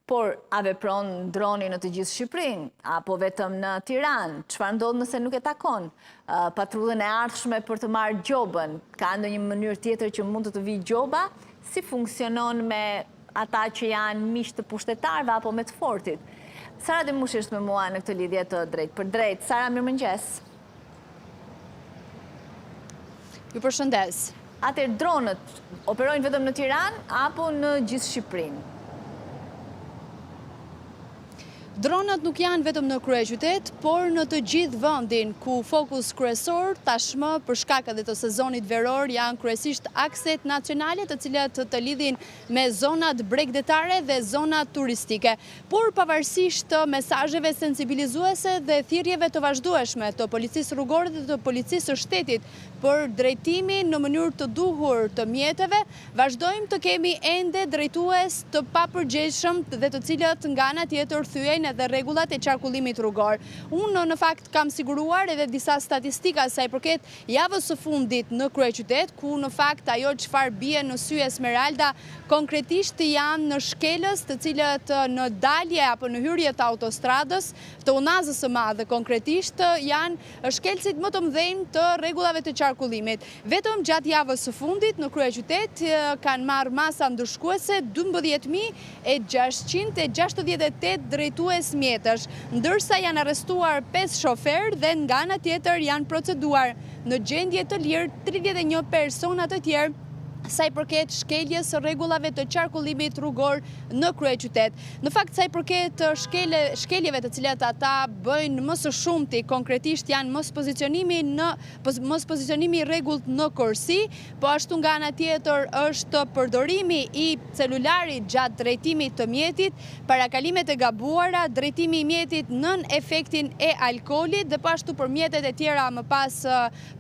Por, a vepron droni në të gjithë Shqipërinë, apo vetëm në Tiranë? Çfarë ndodh nëse nuk e takon? Patrullën e ardhshme për të marrë gjobën, ka ndonjë mënyrë tjetër që mund të vijë gjoba? Si funksionon me ata që janë miq të pushtetarëve apo me të fortit? Sara Demushi është me mua në këtë lidhje të drejtë për drejtë. Sara, mirëmëngjes. Ju përshëndes. Atëherë dronët operojnë vetëm në Tiranë apo në gjithë Shqipërinë? Dronët nuk janë vetëm në kryeqytet, por në të gjithë vendin ku fokus kryesor tashmë për shkak edhe të sezonit veror janë kryesisht akset nacionale, të cilat të lidhin me zonat bregdetare dhe zonat turistike. Por pavarësisht të mesazheve sensibilizuese dhe thirrjeve të vazhdueshme të policisë rrugore dhe të policisë së shtetit për drejtimin në mënyrë të duhur të mjeteve, vazhdojmë të kemi ende drejtues të papërgjegjshëm dhe të cilët nga ana tjetër thyejnë edhe rregullat e qarkullimit rrugor. Unë në fakt kam siguruar edhe disa statistika sa i përket javës së fundit në kryeqytet, ku në fakt ajo çfarë bie në sy Esmeralda konkretisht janë në shkelës të cilët në dalje apo në hyrje të autostradës të Unazës së Madhe konkretisht janë shkelësit më të mëdhenj të rregullave të qarkullimit. Vetëm gjatë javës së fundit në kryeqytet kanë marrë masa ndërshkuese 12.668 drejtues mjetësh, ndërsa janë arrestuar 5 shoferë dhe nga ana tjetër janë proceduar në gjendje të lirë 31 persona të tjerë sa i përket shkeljes së rregullave të qarkullimit rrugor në kryeqytet. Në fakt sa i përket shkeljeve të cilat ata bëjnë më së shumti konkretisht janë mos pozicionimi i rregullt në korsi, po ashtu nga ana tjetër është përdorimi i celularit gjatë drejtimit të mjetit, parakalimet e gabuara, drejtimi i mjetit nën efektin e alkoolit dhe po ashtu për mjetet e tjera më pas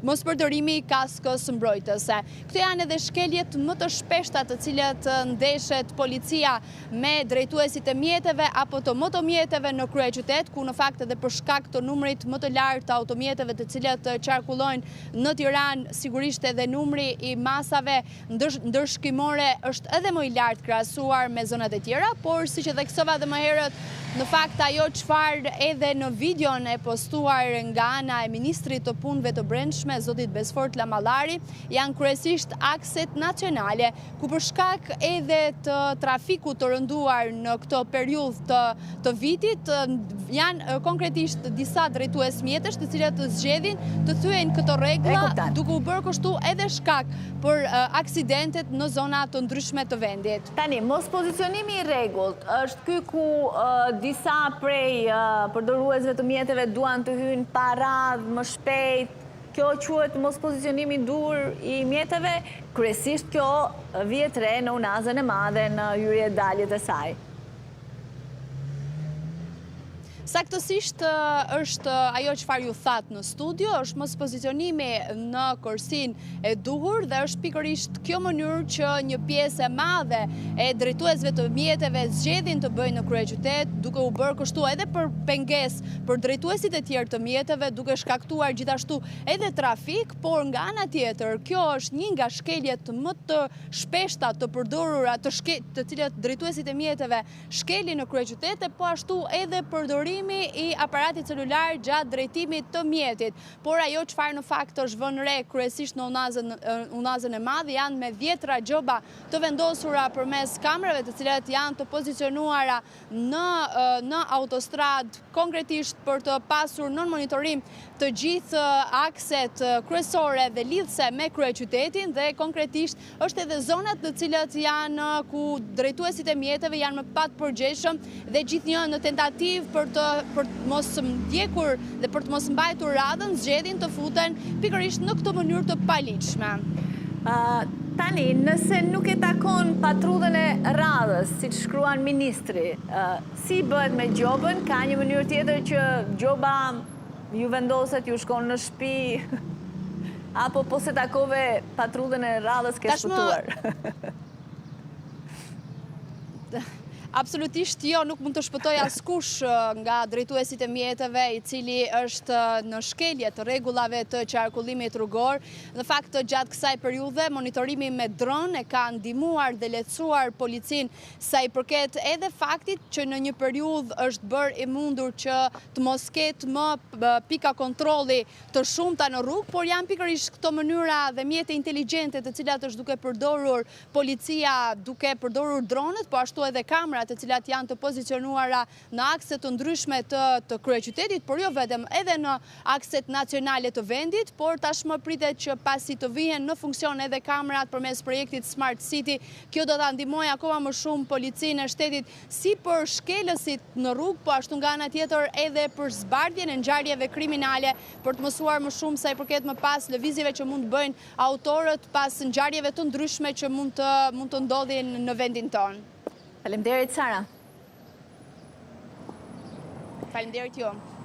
mos përdorimi i kaskës mbrojtëse. Këto janë edhe shkelje më të shpeshta të cilat ndeshet policia me drejtuesit e mjeteve apo të motomjeteve në kryeqytet, ku në fakt edhe për shkak të numrit më të lartë të automjeteve të cilat qarkullojnë në Tiranë, sigurisht edhe numri i masave ndërshkimore është edhe më i lartë krahasuar me zonat e tjera, por siç e theksova edhe më herët, në fakt ajo çfarë edhe në videon e postuar nga ana e ministrit të punëve të brendshme, zotit Besfort Lamallari, janë kryesisht akset nacionale, ku për shkak edhe të trafikut të rënduar në këto periudhë të vitit, janë konkretisht disa drejtues mjetësh të cilat të zgjedhin të thyejnë këto rregulla, duke u bërë kështu edhe shkak për aksidentet në zona të ndryshme të vendit. Tani, mos pozicionimi i rregullt është ky ku disa prej përdoruesve të mjeteve duan të hyjnë pa radhë, më shpejt. Kjo quhet mos pozicionimi dur i mjeteve, kryesisht kjo vihet re në Unazën e Madhe në hyrje daljet e saj. Saktësisht është ajo çfarë ju thatë në studio, është mos pozicionimi në korsinë e duhur dhe është pikërisht kjo mënyrë që një pjesë e madhe e drejtuesve të mjeteve zgjedhin të bëjnë në kryeqytet, duke u bërë kështu edhe për pengesë për drejtuesit e tjerë të mjeteve, duke shkaktuar gjithashtu edhe trafik, por nga ana tjetër, kjo është një nga shkeljet më të shpeshta të përdorura të cilat drejtuesit e mjeteve shkelin në kryeqytet, po ashtu edhe përdorimi i aparatit celular gjatë drejtimit të mjetit. Por ajo çfarë në fakt është vënë re kryesisht në Unazën e Madhe janë me 10 gjoba të vendosura përmes kamerave të cilat janë të pozicionuara në autostrad, konkretisht për të pasur nën monitorim të gjithë akset kryesore dhe lidhse me kryeqytetin dhe konkretisht është edhe zonat në cilat janë ku drejtuesit e mjeteve janë më pak përgjegjshëm dhe gjithnjë në tentativë për të mos ndjekur dhe për të mos mbajtur radhën, zgjedhin të futen pikërisht në këtë mënyrë të paligjshme. Tani, nëse nuk e takon patrullën e radhës, siç shkruan ministri, si bëhet me gjobën? Ka një mënyrë tjetër që gjoba ju vendoset, ju shkon në shtëpi, apo po se takove patrullën e radhës ke shpëtuar? Absolutisht jo, nuk mund të shpëtoj askush nga drejtuesit e mjeteve i cili është në shkelje të rregullave të qarkullimit rrugor. Në fakt, gjatë kësaj periudhe, monitorimi me dron e ka ndihmuar dhe lehtësuar policin sa i përket edhe faktit që në një periudhë është bërë e mundur që të mos ketë më pika kontrolli të shumta në rrugë, por janë pikërisht këto mënyra dhe mjete inteligjente të cilat është duke përdorur policia, duke përdorur dronet, po ashtu edhe kamera të cilat janë të pozicionuara në akset të ndryshme të kryeqytetit, por jo vetëm edhe në akset nacionale të vendit, por tashmë pritet që pasi të vihen në funksion edhe kamerat përmes projektit Smart City, kjo do ta ndihmojë akoma më shumë policinë e shtetit si për shkelësit në rrugë, po ashtu nga ana tjetër edhe për zbardhjen e ngjarjeve kriminale, për të mësuar më shumë sa i përket më pas lëvizjeve që mund të bëjnë autorët pas ngjarjeve të ndryshme që mund të ndodhin në vendin tonë. Faleminderit, Sara. Faleminderit ju.